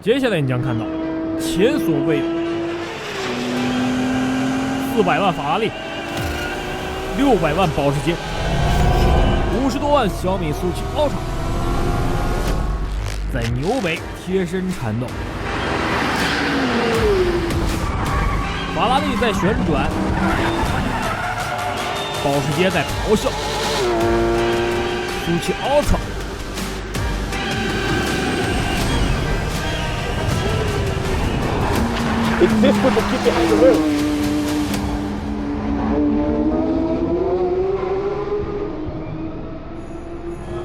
接下来你将看到前所未有400万法拉利、600万保时捷、50多万小米速七 Ultra 在纽北贴身缠斗。法拉利在旋转，保时捷在咆哮，速七 Ultra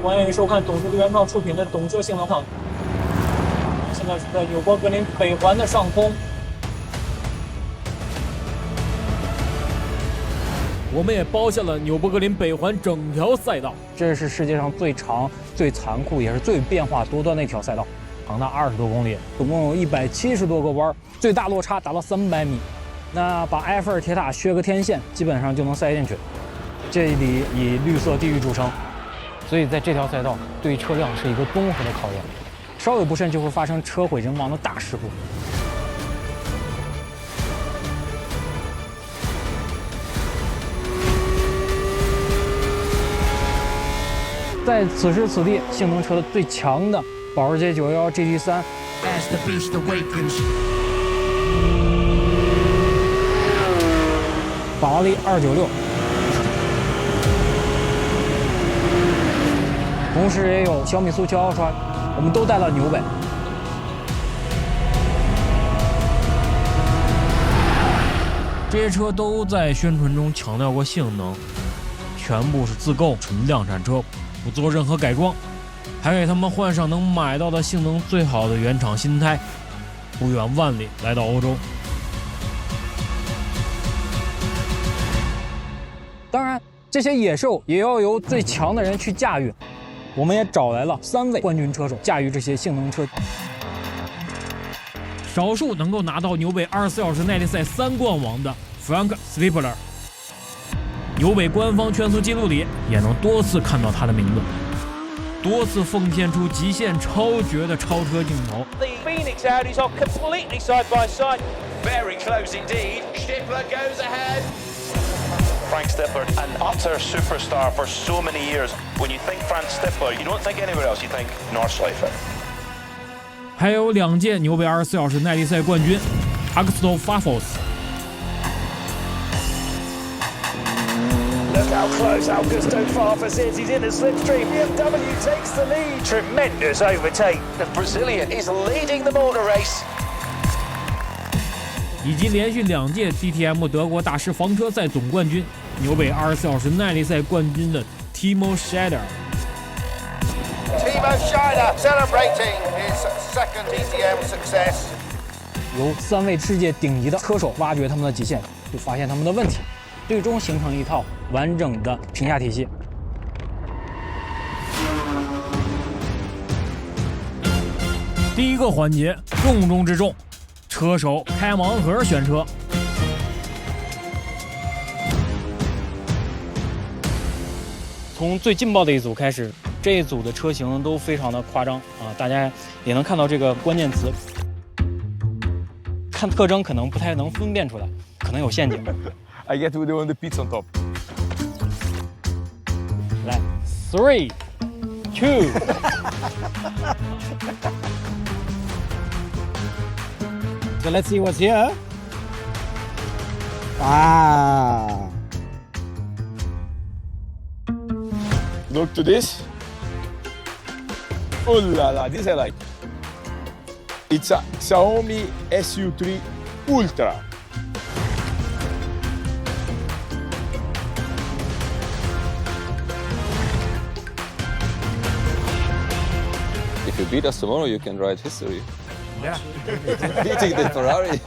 欢迎收看懂车原创出品的《懂车性能堂》。现在是在纽博格林北环的上空，我们也包下了纽博格林北环整条赛道。这是世界上最长、最残酷，也是最变化多端的一条赛道，长达20多公里，总共有170多个弯，最大落差达到300米。那把埃菲尔铁塔削个天线，基本上就能塞进去。这里以绿色地域著称，所以在这条赛道对车辆是一个综合的考验，稍有不慎就会发生车毁人亡的大事故。在此时此地，性能车的最强的保时捷911 GT3， 法拉利296，同时也有小米速七 Ultra， 我们都带了纽北。这些车都在宣传中强调过性能，全部是自购纯量产车，不做任何改装，还给他们换上能买到的性能最好的原厂新胎，不远万里来到欧洲。当然，这些野兽也要由最强的人去驾驭。我们也找来了3位冠军车手驾驭这些性能车。少数能够拿到纽北24小时耐力赛3冠王的 Frank Swipler， 纽北官方圈速记录里也能多次看到他的名字，多次奉献出极限超绝的超车镜头。The Phoenix Audis are completely side by side. Very close indeed. Stippler goes ahead. Frank Stippler, an utter superstar for so many years. When you think Frank Stippler, you don't think anywhere else, you think Nordschleife. 还有2届纽北24小时耐力赛冠军 Augusto Farfus。 Look how close Augusto Farfus is. He's in a slipstream. BMW takes the lead. Tremendous overtake. The Brazilian is leading the motor race. 以及连续2届 DTM 德国大师房车赛总冠军、纽北24小时耐力赛冠军的 Timo Scheider。 Timo Scheider celebrating his second DTM success. 由3位世界顶级的车手挖掘他们的极限，去发现他们的问题，最终形成一套完整的评价体系。第一个环节重中之重，车手开盲盒选车。从最劲爆的一组开始，这一组的车型都非常的夸张啊，大家也能看到这个关键词，看特征可能不太能分辨出来，可能有陷阱。I get with the one the pizza on top. 来 ，3, 2 So let's see what's here. Ah. Look to this. Oh la la, this I like. It's a Xiaomi SU3 Ultra. If you beat us tomorrow, you can write history. Yeah. Beating the Ferrari.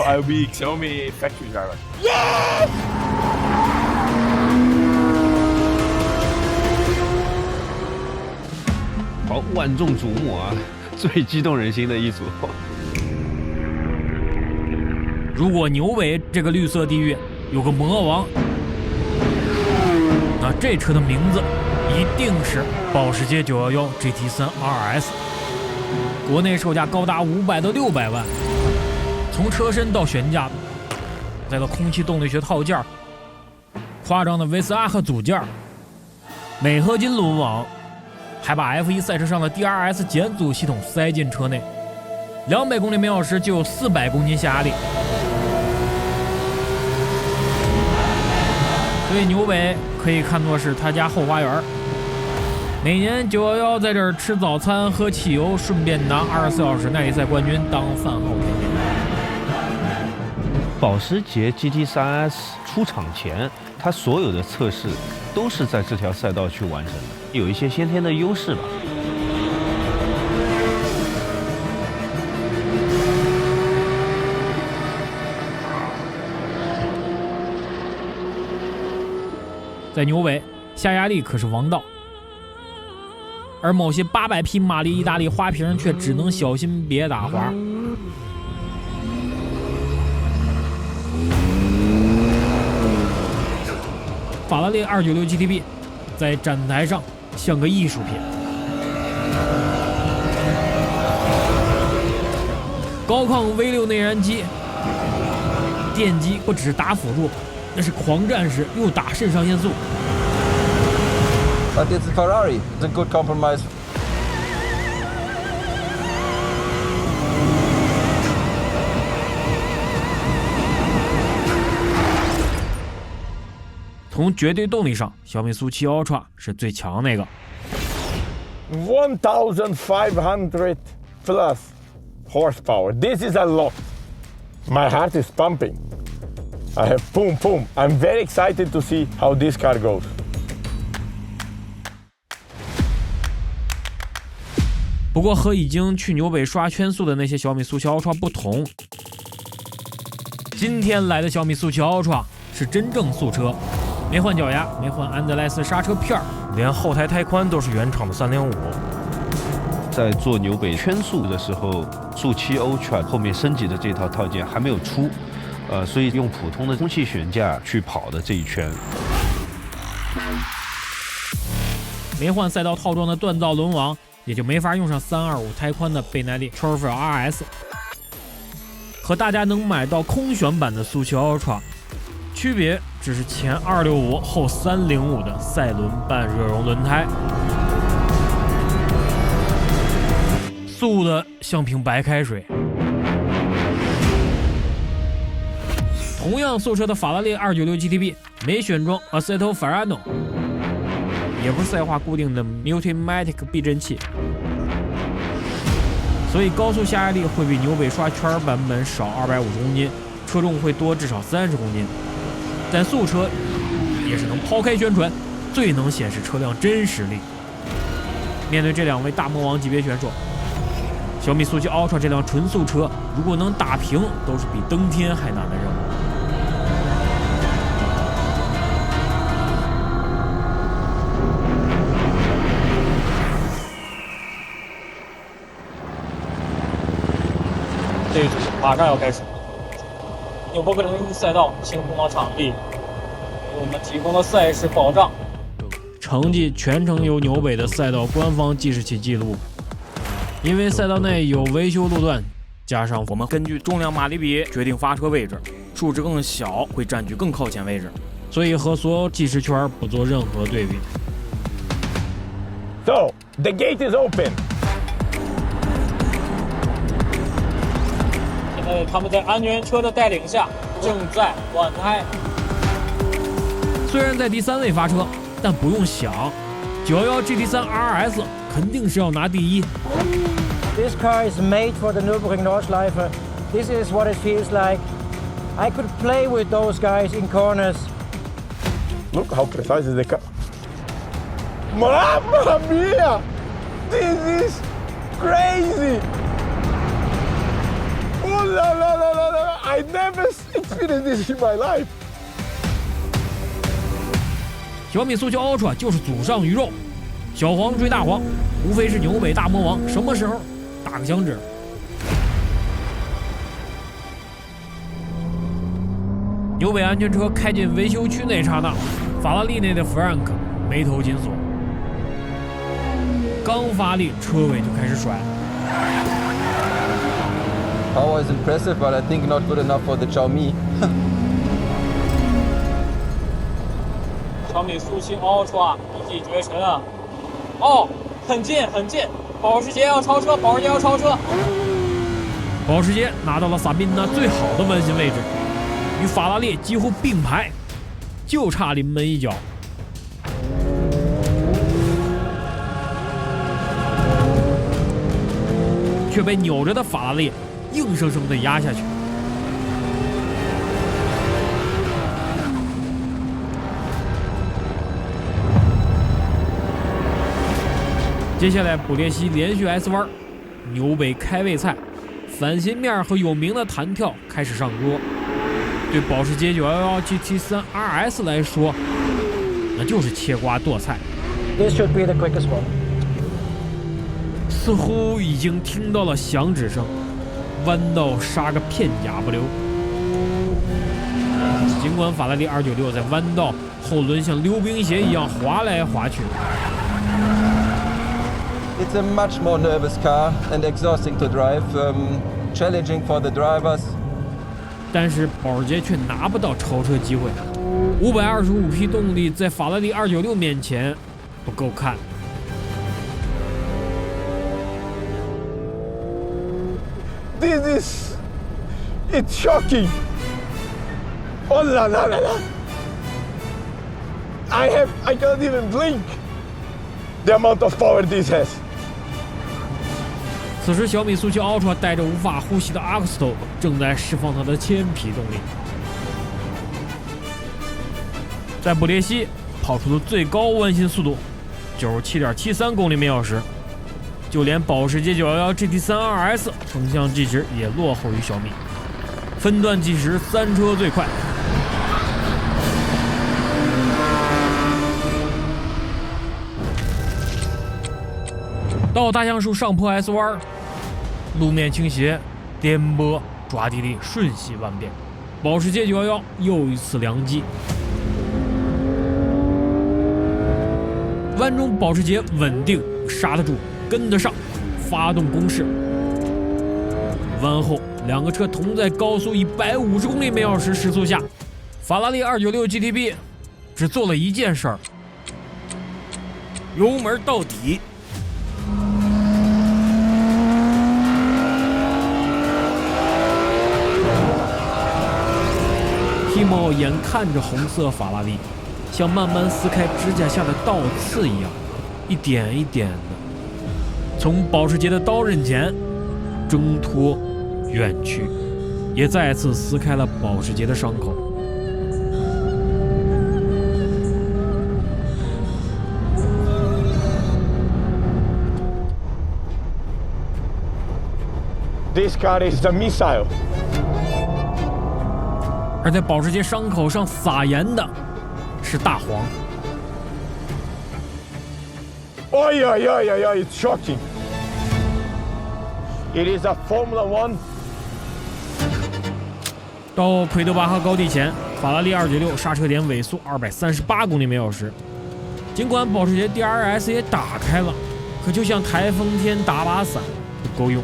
I'll be Xiaomi factory driver. 好，万众瞩目啊，最激动人心的一组。如果纽北这个绿色地域有个魔王，那这车的名字一定是保时捷911 GT3 RS。国内售价高达500到600万。从车身到悬架，再到空气动力学套件，夸张的 VSA 和组件，镁合金轮网，还把 F1 赛车上的 DRS 减速系统塞进车内，200公里每小时就有400公斤下压力。所以纽北可以看作是他家后花园。每年911在这儿吃早餐、喝汽油，顺便拿24小时耐力赛冠军当饭后甜点。保时捷 GT3S 出厂前，它所有的测试都是在这条赛道去完成的，有一些先天的优势吧。在纽北，下压力可是王道，而某些800匹马力意大利花瓶却只能小心别打滑。法拉利296 GTB 在展台上像个艺术品，高亢 V6 内燃机，电机不只是打辅助，那是狂战士，又打肾上腺素。But it's Ferrari. It's a good compromise. 从绝对动力上，小米速7 Ultra 是最强那个。1,500 plus horsepower. This is a lot. My heart is pumping. I have boom, boom. I'm very excited to see how this car goes. 不过和已经去纽北刷圈速的那些小米速7 Ultra 不同，今天来的小米速7 Ultra 是真正速车。没换脚牙，没换安德莱斯刹车片，连后台胎宽都是原厂的3.5。在做纽北圈速的时候，速7 Ultra 后面升级的这套套件还没有出，所以用普通的空气悬架去跑的这一圈。没换赛道套装的锻造轮网，也就没法用上325胎宽的倍耐力 Trophy RS。和大家能买到空悬版的速7 Ultra。区别只是前265后305的赛轮半热熔轮胎，速的像瓶白开水。同样速车的法拉利296 GTB 没选装 Assetto Farano， 也不是赛化固定的 Multimatic 避震器，所以高速下压力会比纽北刷圈版本少250公斤，车重会多至少30公斤。但速车也是能抛开宣传，最能显示车辆真实力。面对这2位大魔王级别选手，小米速7 Ultra 这辆纯速车，如果能打平，都是比登天还难的任务。这一组马上要开始。纽博格林赛道清空了场地，给我们提供了赛事保障。成绩全程由纽北的赛道官方计时器记录，因为赛道内有维修路段，加上我们根据重量马力比决定发车位置，数值更小会占据更靠前位置，所以和所有计时圈不做任何对比。So the gate is open. 现在他们在安全车的带领下正在换胎。虽然在第3位发车，但不用想，911 GT3 RS 肯定是要拿第1。This car is made for the Nürburgring Nordschleife. This is what it feels like. I could play with those guys in corners. Look how precise is the car. Mamma mia! This is crazy! Oh la la la la la! I never experienced this in my life. 小米速7 Ultra 就是祖上鱼肉，小黄追大黄，无非是纽北大魔王什么时候打个响指。纽北安全车开进维修区那刹那，法拉利内的 Frank 眉头紧锁，刚发力车尾就开始甩。is impressive, but I think not good enough for the Xiaomi. 小米速七 Ultra 一骑绝尘啊！哦，很近很近，保时捷要超车，保时捷要超车。保时捷拿到了萨宾娜最好的弯心位置，与法拉利几乎并排，就差临门一脚。却被扭着的法拉利硬生生地压下去。接下来，布列希连续 S 弯，纽北开胃菜，翻新面和有名的弹跳开始上桌。对保时捷911 GT3 RS 来说，那就是切瓜剁菜。This should be the quickest one. 似乎已经听到了响指声，弯道杀个片甲不留。尽管法拉利296在弯道后轮像溜冰鞋一样滑来滑去， It's a much more nervous car and exhausting to drive, challenging for the drivers. 但是保时捷却拿不到超车机会。525匹动力在法拉利296面前不够看。It's shocking. Oh la la la la. I can't even blink. The amount of power this has. 此时，小米速七 Ultra 带着无法呼吸的 Axto 正在释放它的1000匹动力，在布列希跑出了最高弯心速度97.73公里每小时，就连保时捷911 GT3 RS 横向计时也落后于小米，分段计时3车最快。到大橡树上坡 S 弯，路面倾斜、颠簸，抓地力瞬息万变。保时捷911又一次良机，弯中保时捷稳定，刹得住，跟得上，发动攻势。弯后两个车同在高速150公里每小时时速下，法拉利296 GTB 只做了一件事儿：油门到底。Timo 眼看着红色法拉利像慢慢撕开指甲下的倒刺一样，一点一点的从保时捷的刀刃前挣脱远去，也再次撕开了保时捷的伤口。This car is a missile. 而在保时捷伤口上撒盐的是大黄。Oh yeah, yeah, yeah, yeah! It's shocking. It is a Formula One. 到奎德巴赫高地前，法拉利296刹车点尾速238公里每小时。尽管保时捷 DRS 也打开了，可就像台风天打把伞不够用，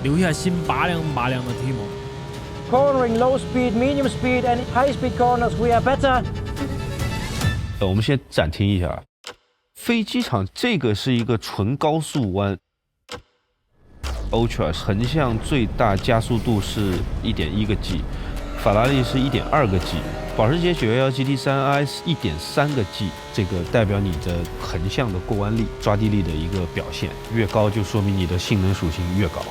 留下心拔凉拔凉的 Timo。Cornering low speed, medium speed, and high speed corners, we are better. 我们先暂停一下。飞机场这个是一个纯高速弯 ，Ultra 横向最大加速度是1.1个 G， 法拉利是1.2个 G， 保时捷911 GT3 RS 1.3个 G， 这个代表你的横向的过弯力、抓地力的一个表现，越高就说明你的性能属性越高。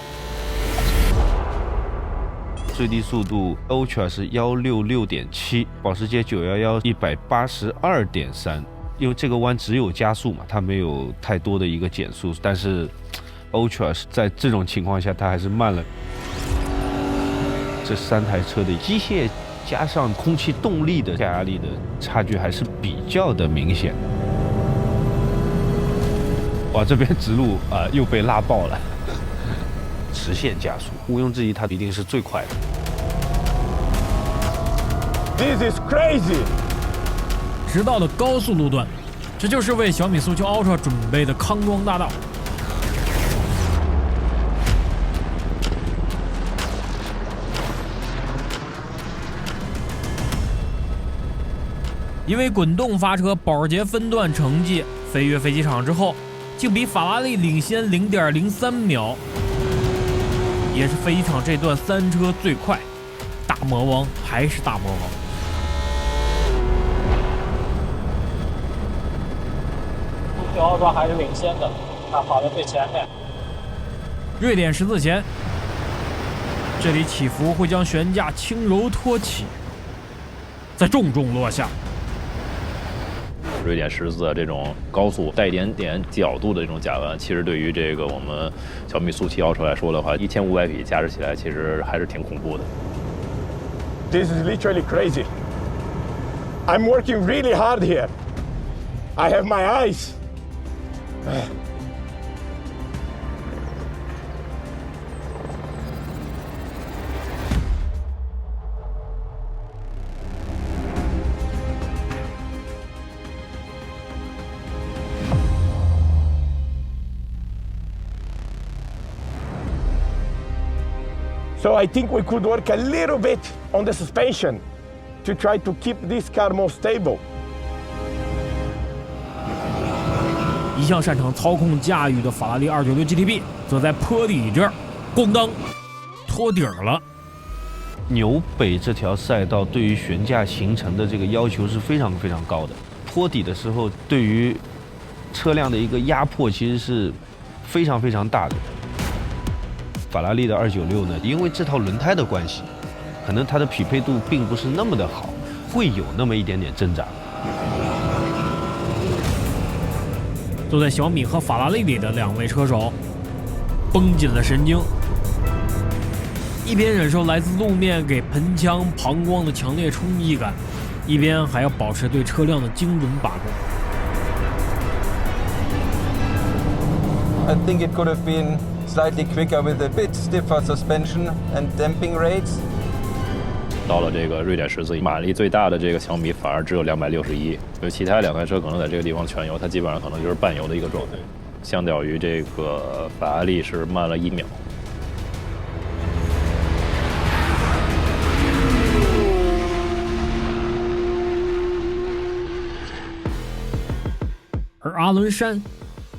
最低速度 Ultra 是166.7， 保时捷911 182.3。因为这个弯只有加速嘛，它没有太多的一个减速，但是 Ultra 在这种情况下它还是慢了。这3台车的机械加上空气动力的下压力的差距还是比较的明显。哇，这边直路又被拉爆了。实线加速，毋庸置疑，它一定是最快的。This is crazy. 直道的高速路段，这就是为小米速七 Ultra 准备的康庄大道。因为滚动发车保时捷分段成绩飞越飞机场之后，竟比法拉利领先 0.03 秒，也是飞机场这段三车最快。大魔王还是大魔王。目标说还是领先的，他跑在最前面。瑞典十字前，这里起伏会将悬架轻柔托起，再重重落下。瑞典十字这种高速带一点点角度的这种夹弯，其实对于这个我们小米速七豪车来说的话，1500匹驾驶起来其实还是挺恐怖的。This is literally crazy. I'm working really hard here. I have my eyes. So I think we could work a little bit on the suspension to try to keep this car more stable. 一向擅长操控驾驭的法拉利296 GTB 则在坡底这儿咣当托底儿了。纽北这条赛道对于悬架行程的这个要求是非常非常高的，坡底的时候对于车辆的一个压迫其实是非常非常大的。法拉利的296呢，因为这套轮胎的关系，可能它的匹配度并不是那么的好，会有那么一点点挣扎。坐在小米和法拉利里的两位车手绷紧了神经，一边忍受来自路面给盆腔膀胱的强烈冲击感，一边还要保持对车辆的精准把控。I think it could have been slightly quicker with a bit stiffer suspension and damping rates. 到了这个瑞典十字，马力最大的这个小米反而只有261，就其他两台车可能在这个地方全油，它基本上可能就是半油的一个状态，相较于这个法拉利是慢了1秒。而阿伦山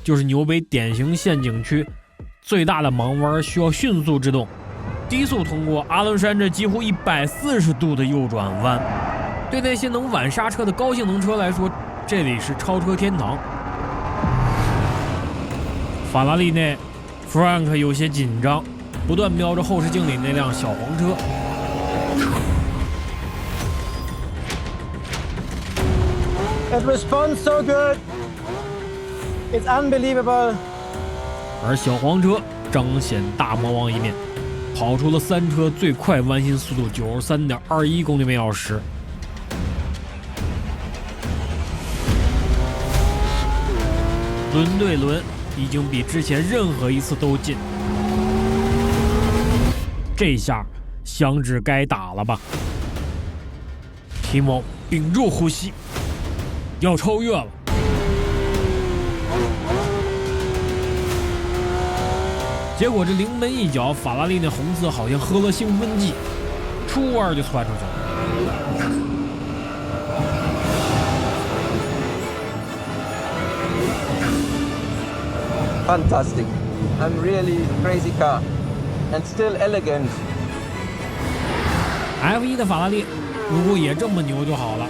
就是纽北典型陷阱区最大的盲弯，需要迅速制动，低速通过阿伦山这几乎140度的右转弯。对那些能晚刹车的高性能车来说，这里是超车天堂。法拉利内 Frank 有些紧张，不断瞄着后视镜里那辆小黄车。It responds so good. It's unbelievable. 而小黄车彰显大魔王一面，跑出了三车最快弯心速度93.21公里每小时。轮对轮已经比之前任何一次都近，这下响指该打了吧。提莫屏住呼吸，要超越了。结果这临门一脚，法拉利那红色好像喝了兴奋剂，出弯就窜出去了。Fantastic. I'm really crazy car and still elegant. F1 的法拉利如果也这么牛就好了。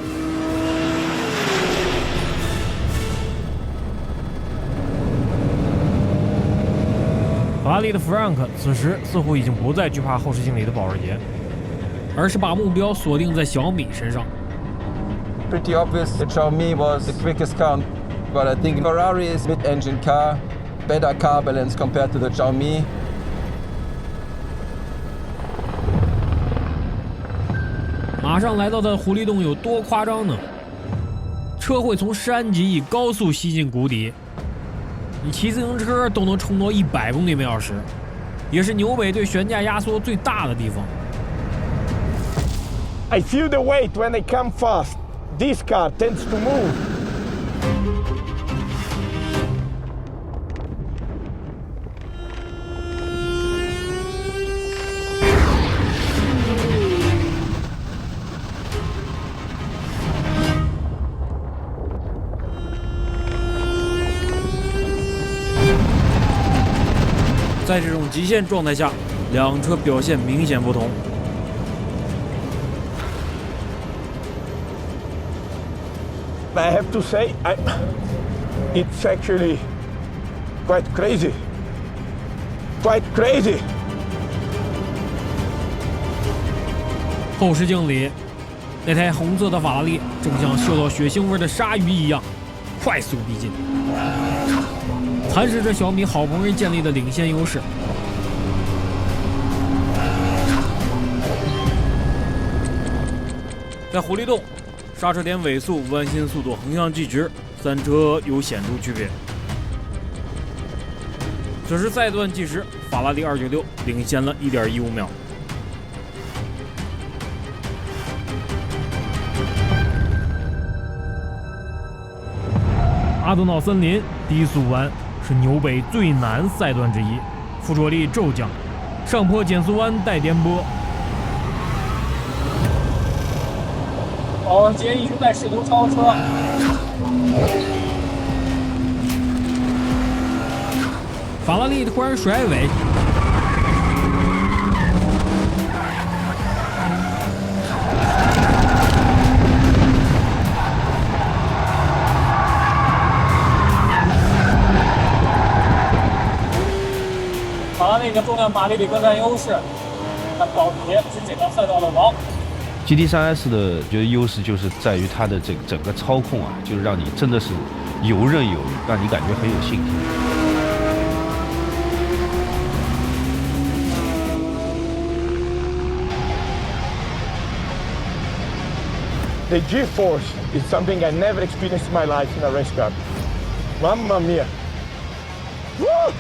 法拉利的 Frank 此时似乎已经不再惧怕后视镜里的保时捷，而是把目标锁定在小米身上。Pretty obvious that Xiaomi was the quickest car, but I think Ferrari is mid-engine car, better car balance compared to the Xiaomi. 马上来到的狐狸洞有多夸张呢？车会从山脊以高速吸进谷底，你骑自行车都能冲到100公里每小时，也是纽北对悬架压缩最大的地方。I feel the weight when I come fast. This car tends to move. 在这种极限状态下，两车表现明显不同。I have to say, it's actually quite crazy. Quite crazy. 后视镜里，那台红色的法拉利正像嗅到血腥味的鲨鱼一样，快速逼近，蚕食着小米好不容易建立的领先优势。在狐狸洞，刹车点尾速、弯心速度、横向计值，三车有显著区别。此时赛段计时，法拉利296领先了1.15秒。阿德瑙森林低速弯是纽北最难赛段之一，附着力骤降，上坡减速弯带颠簸。保时捷一直在试图超车，法拉利突然甩尾，法拉利的重量马力比更占优势，但保时捷是这条赛道的王。GT3S 的觉得优势就是在于它的这个整个操控啊，就是让你真的是游刃有余，让你感觉很有信心。The G-force is something I never experienced in my life in a race car. Mamma mia! Woo!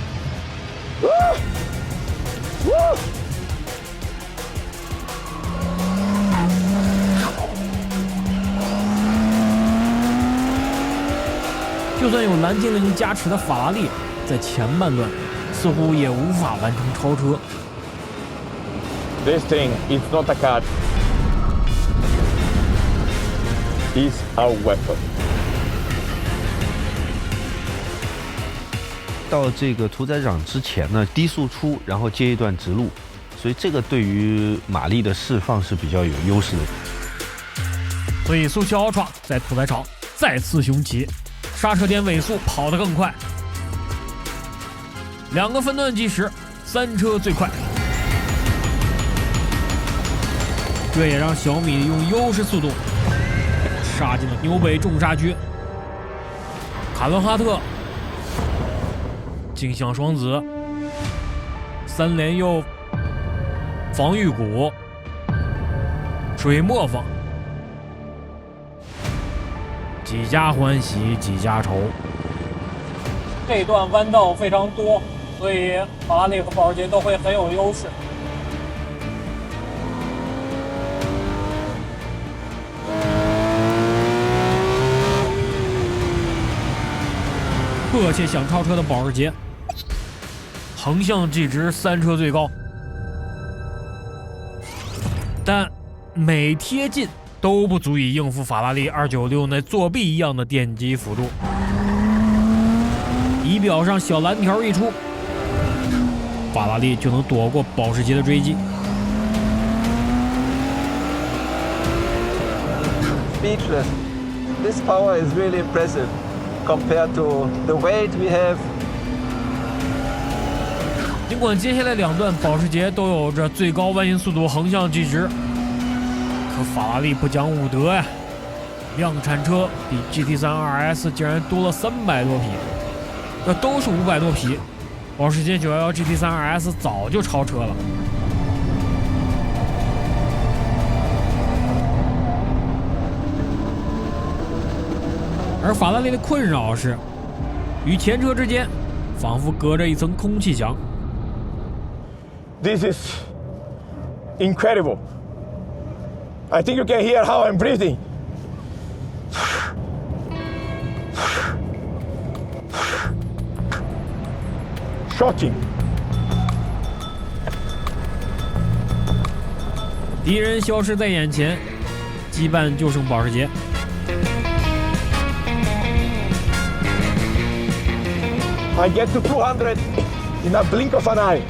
Woo! Woo! 就算有蓝精灵加持的法拉利，在前半段似乎也无法完成超车。This thing is not a car. It's a weapon. 到这个屠宰场之前呢，低速出，然后接一段直路，所以这个对于马力的释放是比较有优势的。所以苏七Ultra在屠宰场再次雄起，刹车点尾速跑得更快。2个分段计时，三车最快。这也让小米用优势速度杀进了纽北重杀区。卡伦哈特、镜像双子、3连右、防御鼓、水磨坊，几家欢喜几家愁。这段弯道非常多，所以法拉利和保时捷都会很有优势。迫切想超车的保时捷，横向计值三车最高，但每贴近都不足以应付法拉利296那作弊一样的电机幅度。仪表上小蓝条一出，法拉利就能躲过保时捷的追击。Speechless. This power is really impressive compared to the weight we have. 尽管接下来2段保时捷都有着最高弯心速度横向计值，可法拉利不讲武德呀！量产车比 GT3 RS 竟然多了300多匹，那都是500多匹，保时捷911 GT3 RS 早就超车了。而法拉利的困扰是，与前车之间仿佛隔着一层空气墙。This is incredible. I think you can hear how I'm breathing. Shocking. 敌人消失在眼前，羁绊就剩保时捷。I get to 200 in a blink of an eye.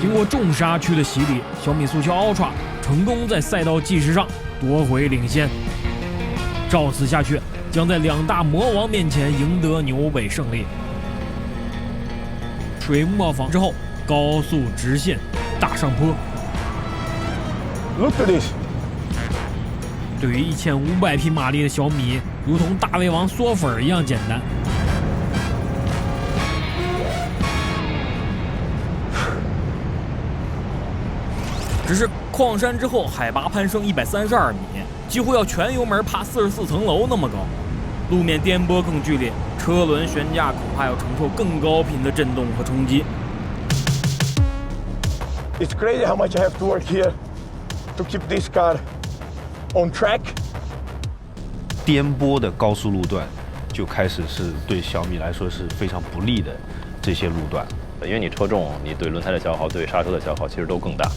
经过重刹区的洗礼，小米速乔 Ultra 成功在赛道计时上夺回领先。照此下去，将在两大魔王面前赢得纽北胜利。水磨坊之后，高速直线大上坡。Look at this. 对于1500匹马力的小米，如同大胃王嗦粉一样简单。只是矿山之后，海拔攀升132米，几乎要全油门爬44层楼那么高，路面颠簸更剧烈，车轮悬架恐怕要承受更高频的震动和冲击。It's crazy how much I have to work here to keep this car on track. 颠簸的高速路段就开始是对小米来说是非常不利的这些路段，因为你车重，你对轮胎的消耗、对刹车的消耗其实都更大。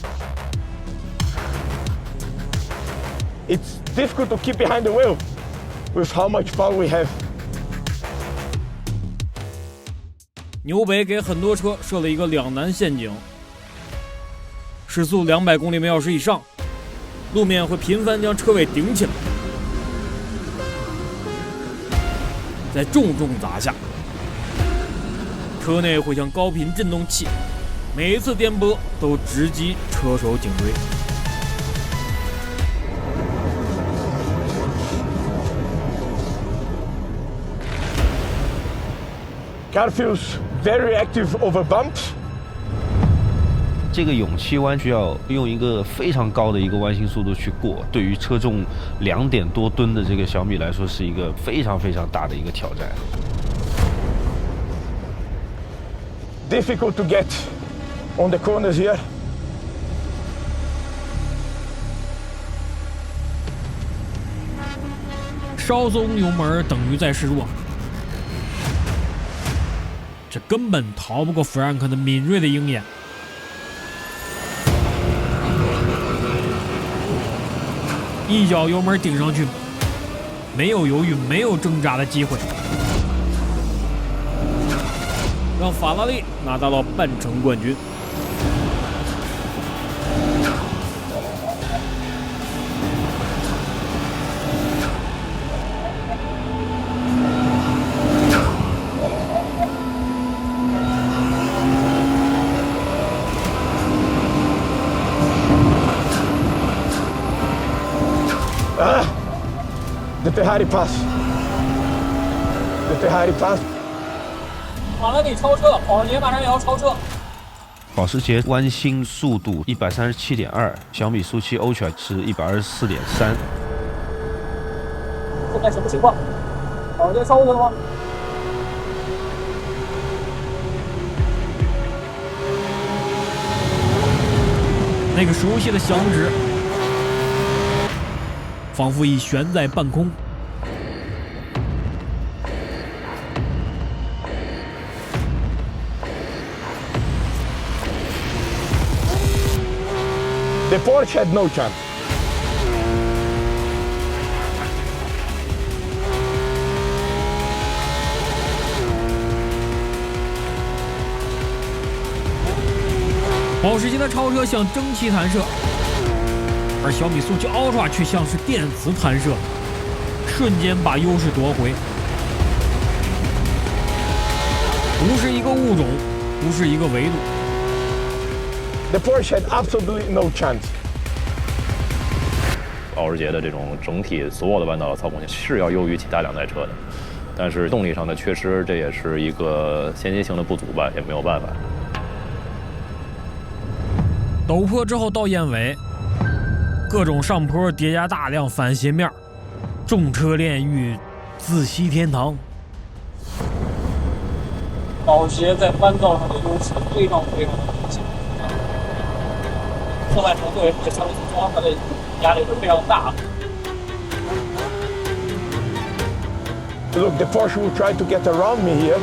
It's difficult to keep behind the wheel with how much power we have. 纽北给很多车设了一个两难陷阱：时速200公里每小时以上，路面会频繁将车尾顶起来，在重砸下，车内会像高频振动器，每一次颠簸都直击车手颈椎。Car feels very active over bumps. 这个永气弯需要用一个非常高的一个弯心速度去过，对于车重2点多吨的这个小米来说，是一个非常大的一个挑战。Difficult to get on the corners here. 稍松油门等于在示弱，这根本逃不过弗兰克的敏锐的鹰眼。一脚油门顶上去，没有犹豫，没有挣扎的机会，让法拉利拿到了半程冠军。The Ferrari pass. The Ferrari pass. 法拉利超车，保时捷马上也要超车。保时捷弯心速度137.2，小米速七 Ultra 是124.3。现在什么情况？保时捷超车了吗？那个熟悉的响指，仿佛已悬在半空。The Porsche had no chance. 保时捷的超车像蒸汽弹射，而小米速七 Ultra 却像是电磁弹射，瞬间把优势夺回。不是一个物种，不是一个维度。The Porsche had absolutely no chance. 保时捷的这种整体所有的弯道的操控性是要优于其他两代车的，但是动力上的缺失，这也是一个先进性的不足吧，也没有办法。陡坡之后到燕尾，各种上坡叠加大量反斜面，重车炼狱，自吸天堂。保时捷在弯道上的优势非常明显。侧外程对这小米速七它的压力是非常大的。Look, the Porsche will try to get around me here.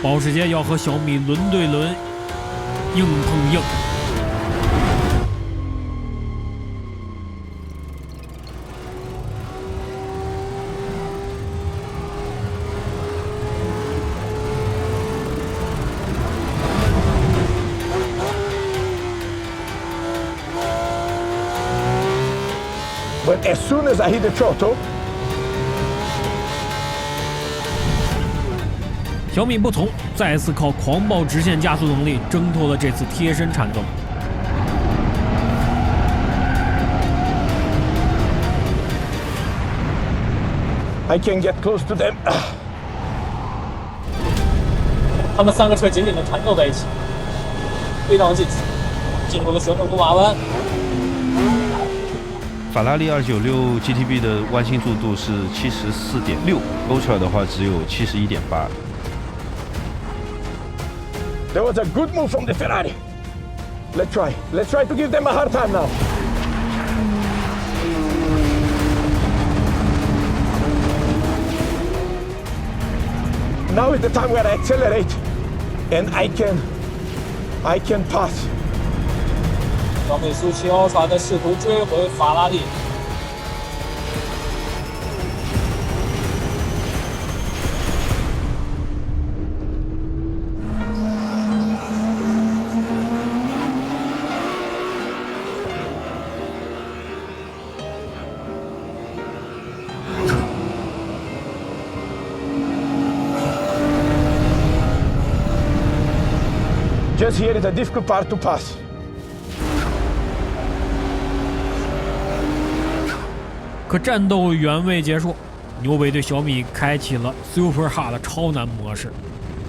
保时捷要和小米轮对轮，硬碰硬。But as soon as I hit the throttle, 小米不从，再次靠狂暴直线加速能力挣脱了这次贴身缠斗。I can get close to them. 他们3个车紧紧地缠斗在一起，非常近。进入了旋转木马弯。法拉利296 GTB 的弯心速度是74.6 ，Ultra 的话只有71.8。There was a good move from the Ferrari. Let's try to give them a hard time now. Now is the time where I accelerate, and I can pass. 小米苏7 Ultra 在试图追回法拉利。Just here is a difficult part to pass. 可战斗远未结束，牛北对小米开启了 Super Hard 超难模式。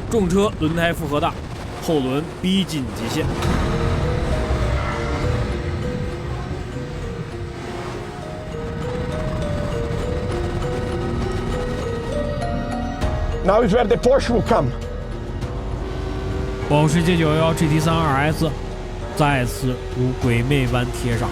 重车轮胎负荷大，后轮逼近极限。Now is where the Porsche will come. 保时捷911 GT3 RS 再次如鬼魅般贴上。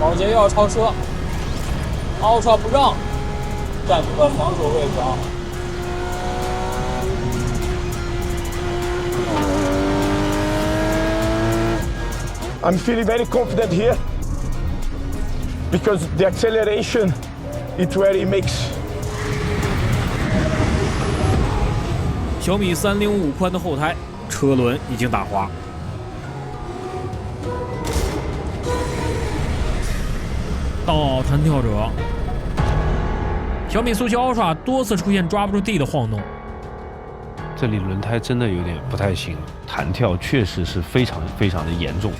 保时捷又要超车 ，Ultra 不让，占据了防守位置啊。I'm feeling very confident here because the acceleration is where it makes. 小米305宽的后胎，车轮已经打滑。倒弹跳者，小米速7 Ultra 多次出现抓不住地的晃动。这里轮胎真的有点不太行，弹跳确实是非常的严重。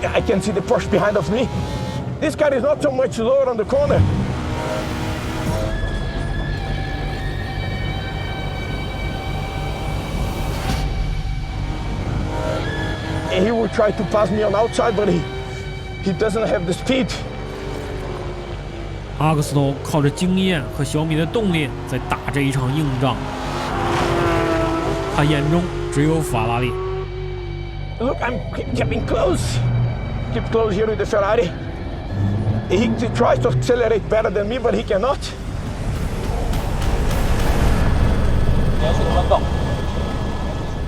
I can see the Porsche behind of me. This car is not so much lower on the corner. And he will try to pass me on outside, but he doesn't have the speed. 阿克斯头靠着经验和小米的动力在打这一场硬仗，他眼中只有法拉利。Look, I'm getting close. Keep close here with the Ferrari. He tries to accelerate better than me, but he cannot. 连续的弯道，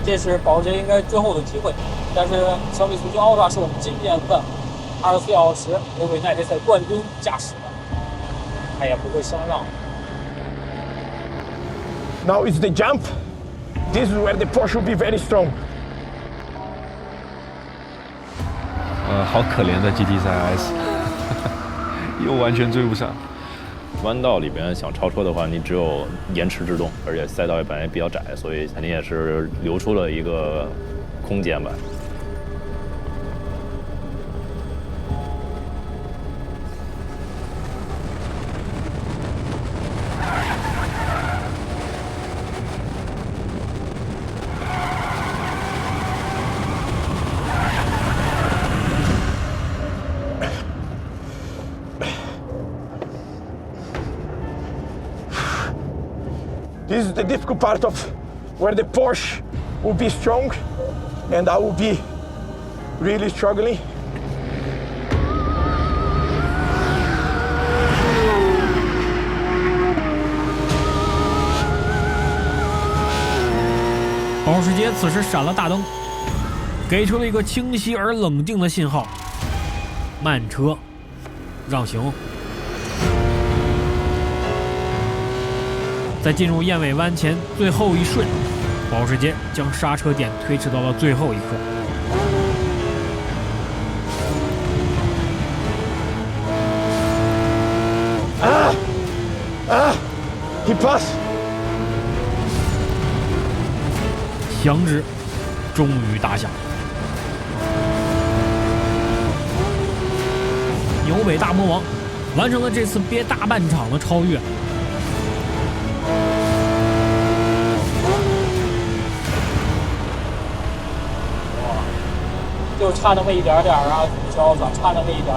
这是保时捷应该最后的机会。但是小米速7 Ultra 是我们今年的24小时欧美耐力赛冠军驾驶的，他也不会相让。Now it's the jump. This is where the Porsche will be very strong. 好可怜的 GT3RS， 又完全追不上。弯道里边想超车的话，你只有延迟制动，而且赛道也本来比较窄，所以肯定也是留出了一个空间吧。This is the difficult part of where the Porsche will be strong and I will be really struggling. 保时捷此时闪了大灯，给出了一个清晰而冷静的信号：慢车，让行。在进入燕尾湾前最后一瞬，保时捷将刹车点推迟到了最后一刻。He passed. 响指终于打响，纽北大魔王完成了这次憋大半场的超越。就差那么一点点啊，小小差那么一点。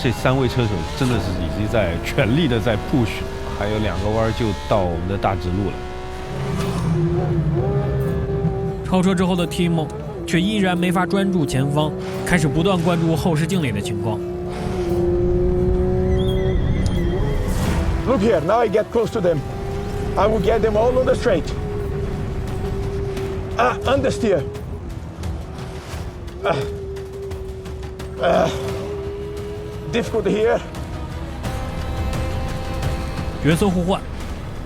这3位车手真的是已经在全力的在 push， 还有2个弯就到我们的大直路了。超车之后的 Timo 却依然没法专注前方，开始不断关注后视镜里的情况。Look here, now I get close to them. I will get them all on the straight. Understeer. Difficult here. 角色互换，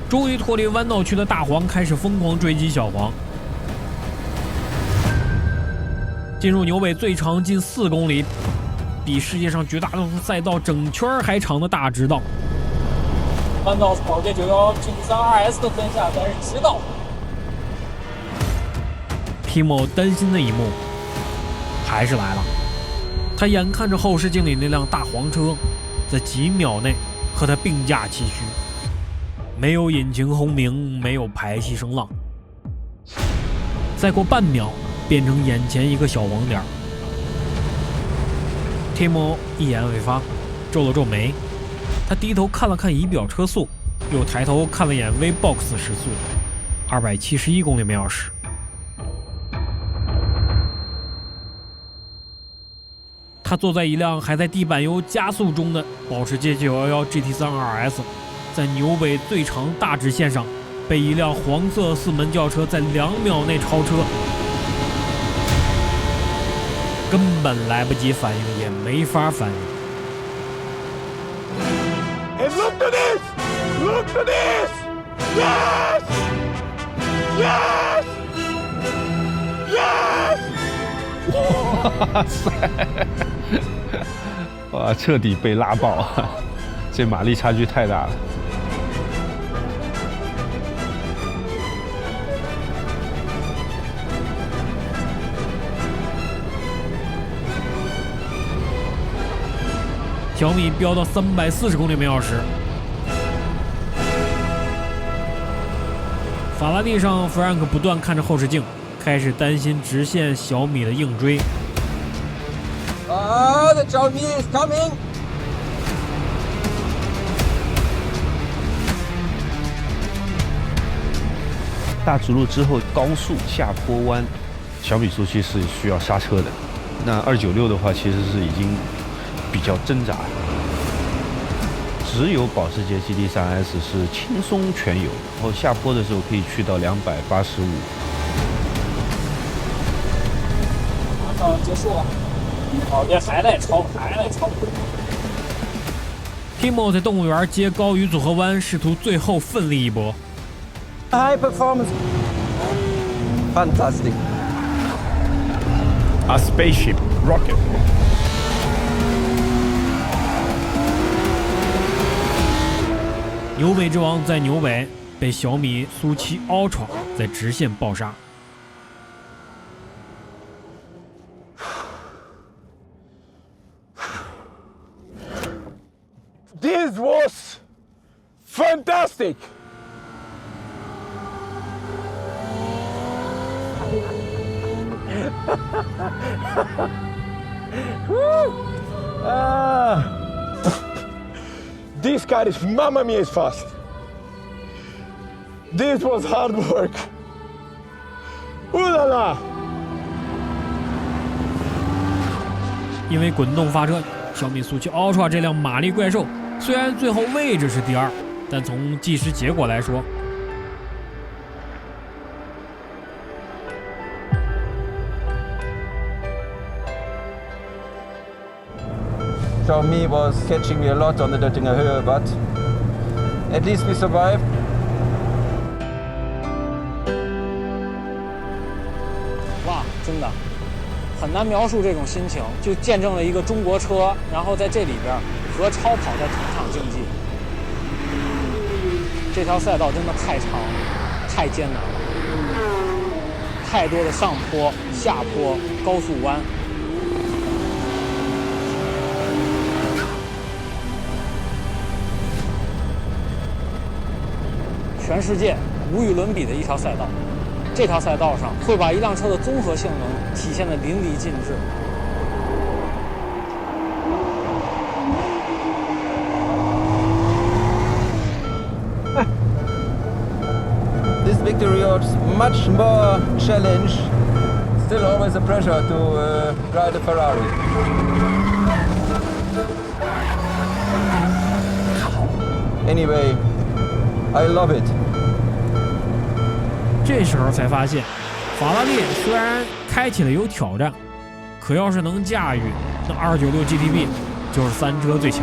终于脱离弯道区的大黄开始疯狂追击小黄。进入纽北最长近4公里，比世界上绝大多数赛道整圈还长的大直道。弯道保时捷911 GT3 RS 的分下，但是直道。Timo 担心的一幕还是来了，他眼看着后视镜里那辆大黄车在几秒内和他并驾齐驱，没有引擎轰鸣，没有排气声浪，再过半秒变成眼前一个小黄点。Timo 一言未发，皱了皱眉，他低头看了看仪表车速，又抬头看了眼 V-Box 时速，271公里每小时。他坐在一辆还在地板油加速中的保时捷911 GT3 RS， 在纽北最长大直线上被一辆黄色4门轿车在2秒内超车，根本来不及反应，也没法反应。And look to this! Look to this! Yes! Yes! Yes! 哇塞！哇，彻底被拉爆，这马力差距太大了。小米飙到340公里每小时。法拉利上 Frank 不断看着后视镜，开始担心直线小米的硬追。The Xiaomi is coming. 大直路之后高速下坡弯，小米速七是需要刹车的。那296的话，其实是已经比较挣扎，只有保时捷 GT3S 是轻松全油，然后下坡的时候可以去到285。马上结束了，保时捷还在超。Timo 在动物园接高于组合弯，试图最后奋力一搏。High performance. Fantastic. A spaceship rocket. 纽北之王在纽北被小米苏7 Ultra 在直线爆杀。This was fantastic! This car is mamma mia is fast. This was hard work. Ooh la la! 因为滚动发车，小米速7 Ultra 这辆马力怪兽虽然最后位置是第2，但从计时结果来说， Zhao Mi was catching me a lot on the Döttinger Höhe, but at least we survived. 哇，真的很难描述这种心情，就见证了一个中国车，然后在这里边和超跑在同场竞技。这条赛道真的太长，太艰难了，太多的上坡、下坡、高速弯。全世界无与伦比的一条赛道。这条赛道上会把一辆车的综合性能体现得淋漓尽致。This victory was much more challenge. Still always a pressure to ride a Ferrari. Anyway, I love it. 这时候才发现，法拉利虽然开起来有挑战，可要是能驾驭，那296 GTB 就是三车最强。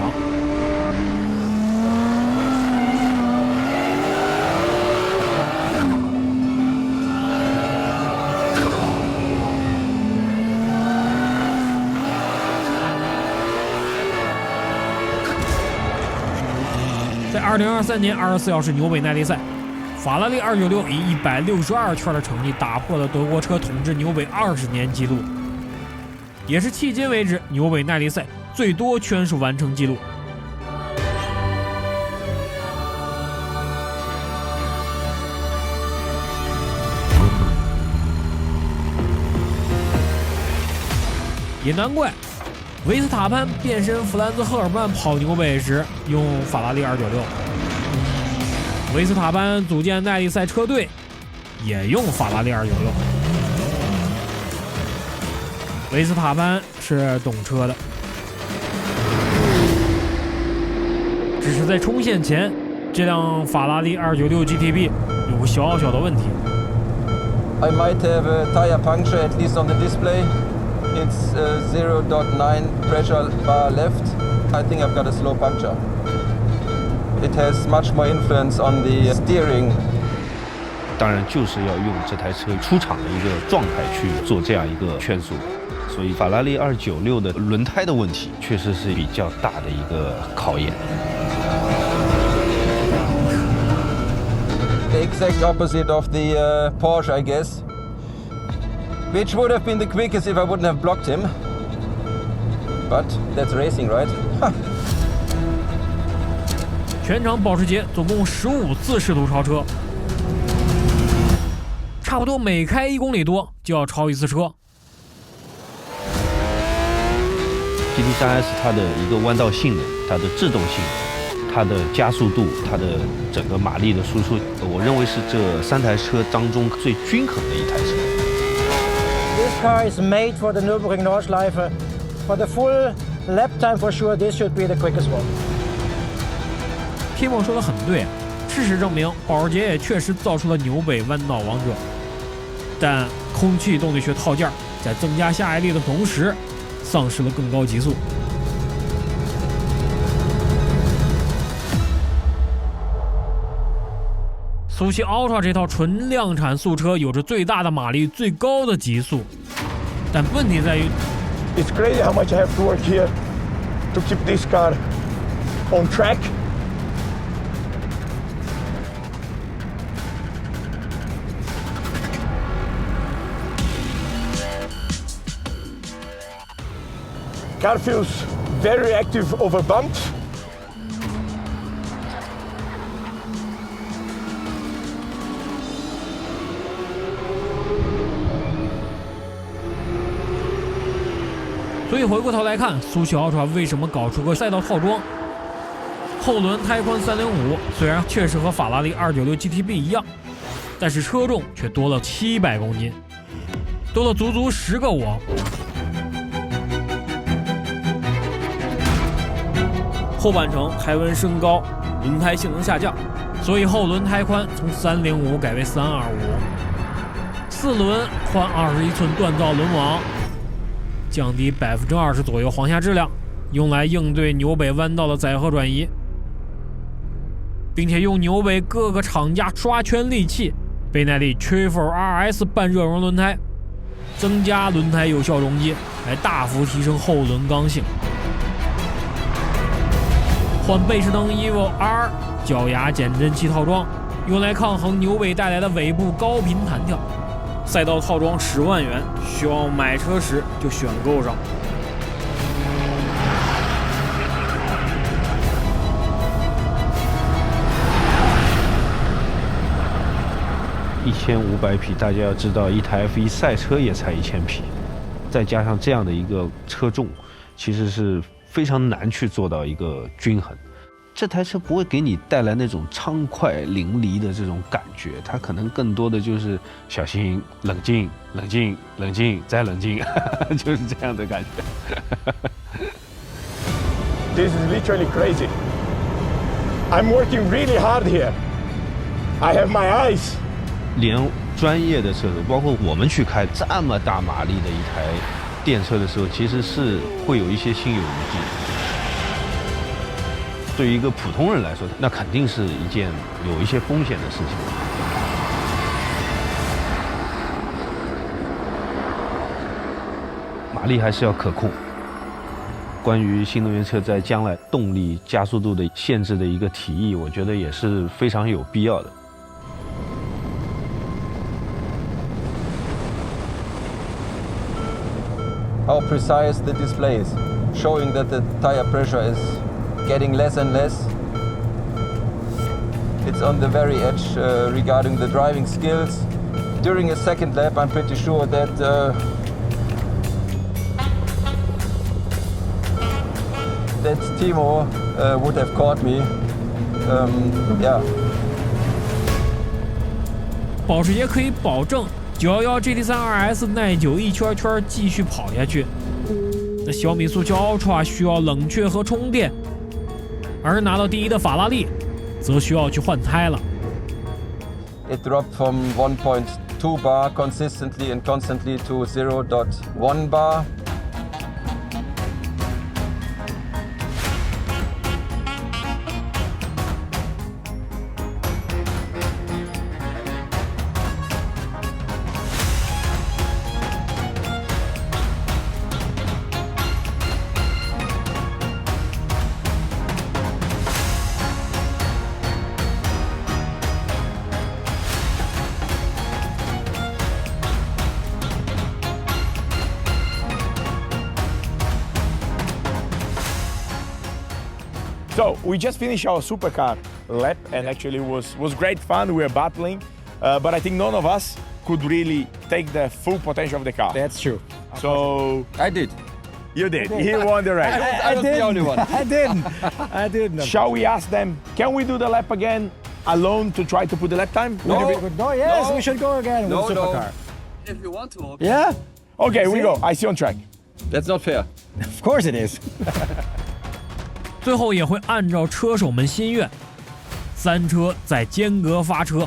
在2023年24小时纽北耐力赛，法拉利296以162圈的成绩打破了德国车统治纽北20年纪录，也是迄今为止纽北耐力赛最多圈数完成纪录。也难怪维斯塔潘变身弗兰兹·赫尔曼跑纽北时用法拉利296，维斯塔潘组建耐力赛车队也用法拉利296。维斯塔潘是懂车的，只是在冲线前，这辆法拉利296 GTB 有个小小的问题。I might have a tire puncture at least on the display. It's 0.9 pressure bar left. I think I've got a slow puncture. It has much more influence on the steering. 当然就是要用这台车出厂的一个状态去做这样一个圈速，所以法拉利296的轮胎的问题确实是比较大的一个考验。The exact opposite of the Porsche, I guess. Which would have been the quickest if I wouldn't have blocked him. But that's racing, right? 全场保时捷总共15次试图超车，差不多每开1公里多就要超一次车。GT3S 它的一个弯道性能、它的制动性能、它的加速度、它的整个马力的输出，我认为是这3台车当中最均衡的一台车。This car is made for the Nürburgring Nordschleife. For the full lap time, for sure, this should be the quickest one. 皮莫说的很对，事实证明，保时捷也确实造出了纽北弯道王者。但空气动力学套件在增加下压力的同时，丧失了更高极速。苏七 Ultra 这套纯量产速车有着最大的马力、最高的极速，但问题在于 It's crazy how much I have to work here to keep this car on track. Car feels very active over bumps.所以回过头来看，苏七 Ultra 为什么搞出个赛道套装？后轮胎宽305，虽然确实和法拉利296 GTB 一样，但是车重却多了700公斤，多了足足10个我。后半程胎温升高，轮胎性能下降，所以后轮胎宽从305改为325，四轮换21寸锻造轮网，降低20%左右簧下质量，用来应对纽北弯道的载荷转移，并且用纽北各个厂家刷全利器贝耐力 Triple RS 半热熔轮胎，增加轮胎有效容积，来大幅提升后轮刚性。换贝士登 Evo R 脚牙减震器套装，用来抗衡纽北带来的尾部高频弹跳。赛道套装10万元，需要买车时就选购上。1500匹，大家要知道，一台 F1 赛车也才1000匹，再加上这样的一个车重，其实是非常难去做到一个均衡。这台车不会给你带来那种畅快淋漓的这种感觉，它可能更多的就是小心、冷静、冷静、冷静再冷静，就是这样的感觉。This is literally crazy. I'm working really hard here. I have my eyes. 连专业的车手，包括我们去开这么大马力的一台电车的时候，其实是会有一些心有余悸。对于一个普通人来说，那肯定是一件有一些风险的事情。马力还是要可控。关于新能源车在将来动力加速度的限制的一个提议，我觉得也是非常有必要的。How precise the display is, showing that the tire pressure is getting less and less. It's on the very edge regarding the driving skills. During a second lap, I'm pretty sure that that Timo would have caught me. Yeah. 保时捷可以保证911 GT3 RS 耐久一圈圈继续跑下去。那小米速球 Ultra 需要冷却和充电，而拿到第一的法拉利则需要去换胎了。It dropped from 1.2 bar consistently and constantly to 0.1 bar. So we just finished our supercar lap, and actually was great fun. We were battling, but I think none of us could really take the full potential of the car. That's true. So I did. you did. He won the race. I was the only one. I didn't. I didn't. Shall we ask them? Can we do the lap again alone to try to put the lap time? No. No, yes, No. we should go again No, with no. supercar. If you want to. Okay. Yeah, Okay, we go. I see on track. That's not fair. of course it is. 最后也会按照车手们心愿，3车在间隔发车，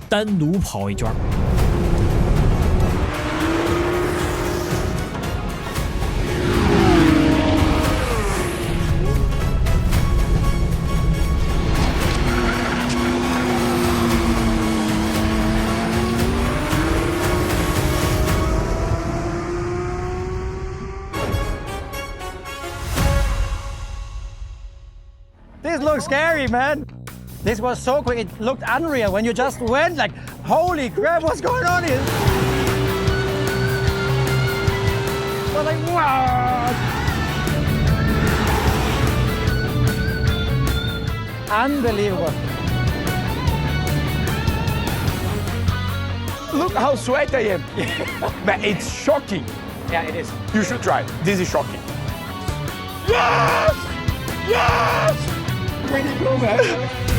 单独跑一圈。This looks scary, man. This was so quick. It looked unreal when you just went like, holy crap, what's going on here? We're like, wow. Unbelievable. Look how sweaty I am. Man, it's shocking. Yeah, it is. You should try it. This is shocking. Yes! Yes! Pretty cool, man.